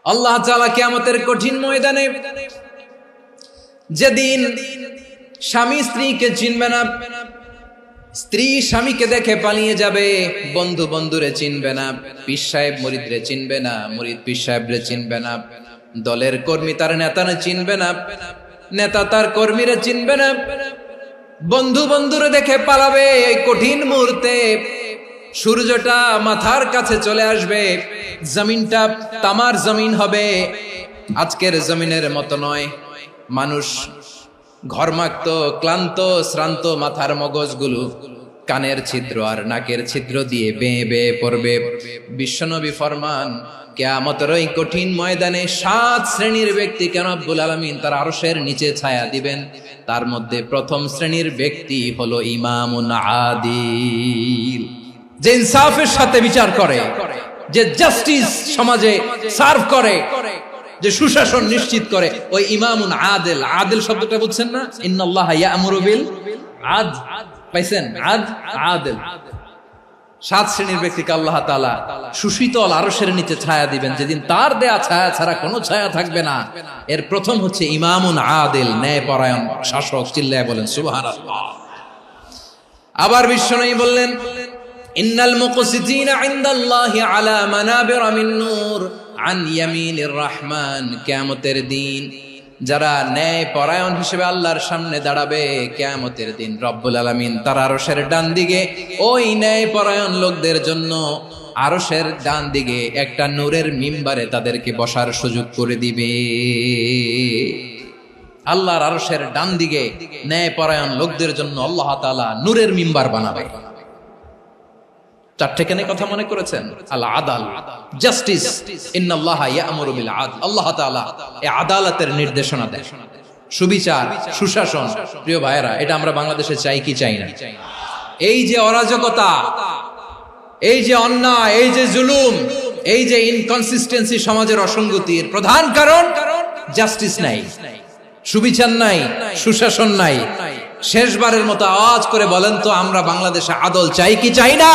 আল্লাহ তাআলা কিয়ামতের কঠিন ময়দানে যেদিন স্বামী স্ত্রীকে চিনবে না, স্ত্রী স্বামীকে দেখে পালিয়ে যাবে, বন্ধু বন্ধুরে চিনবে না, পীর সাহেব মুরিদরে চিনবে না, মুরিদ পীর সাহেবরে চিনবে না, দলের কর্মী তার নেতারে চিনবে না, নেতা তার কর্মীরে চিনবে না, বন্ধু বন্ধুরে দেখে পালাবে। এই কঠিন মুহূর্তে সূর্যটা মাথার কাছে চলে আসবে, জমিনটা তামার জমিন হবে, আজকের জমিনের মতো নয়। মানুষ ঘর্মাক্ত, ক্লান্ত, শ্রান্ত মাথার মগজগুলো কানের ছিদ্র আর নাকের ছিদ্র দিয়ে বেয়ে বেয়ে পড়বে। বিশ্বনবী ফরমান, কিয়ামতের ওই কঠিন ময়দানে 7 শ্রেণীর ব্যক্তিকে রব্বুল আলামিন তার আরশের নিচে ছায়া দিবেন। তার মধ্যে প্রথম শ্রেণীর ব্যক্তি হলো ইমামুন আদিল, যে ইনসাফের সাথে বিচার করে, যে জাস্টিস সমাজে সার্ভ করে, যে সুশাসন নিশ্চিত করে, ওই ইমামুন আদিল। আদিল শব্দটা বুঝছেন না? ইন্নাল্লাহা ইয়া'মুরু বিল আদল, পাইছেন? আদিল। 7 শ্রেণীর ব্যক্তিকে আল্লাহ তাআলা সুশীতল আরশের নিচে ছায়া দিবেন, যেদিন তার দেয়া ছায়া ছাড়া কোনো ছায়া থাকবে না। এর প্রথম হচ্ছে ইমামুন আদিল, ন্যায়পরায়ণ শাসক। চিল্লায় বলেন সুবহানাল্লাহ। আবার বিশ্বনবী বললেন, ইন্নাল মুকসিতিনা ইনদাল্লাহি আলা মানাবিরা মিন নূর আন ইয়ামিনির রহমান। কিয়ামতের দিন যারা ন্যায় পরায়ণ হিসেবে আল্লাহর সামনে দাঁড়াবে, কিয়ামতের দিন রব্বুল আলামিন তার আরশের ডান দিকে ওই ন্যায় পরায়ণ লোকদের জন্য আরশের ডান দিকে একটা নূরের মিম্বারে তাদেরকে বসার সুযোগ করে দিবে। আল্লাহর আরশের ডান দিকে ন্যায় পরায়ণ লোকদের জন্য আল্লাহ তাআলা নূরের মিম্বার বানাবে। 4টে কেন কথা মনে করেছেন? আল আদাল, জাস্টিস। ইন্নাল্লাহা ইয়া'মুরু বিল আদল। আল্লাহ তাআলা এই আদালতের নির্দেশনা দেন, সুবিচার, সুশাসন। প্রিয় ভাইয়েরা, এটা আমরা বাংলাদেশে চাই কি চাই না? এই যে অরাজকতা, এই যে অন্যায়, এই যে জুলুম, এই যে ইনকনসিস্টেন্সি সমাজের অসঙ্গতির প্রধান কারণ জাস্টিস নাই, সুবিচার নাই, সুশাসন নাই। শেষবারের মতো আওয়াজ করে বলেন তো, আমরা বাংলাদেশে আদল চাই কি চাই না?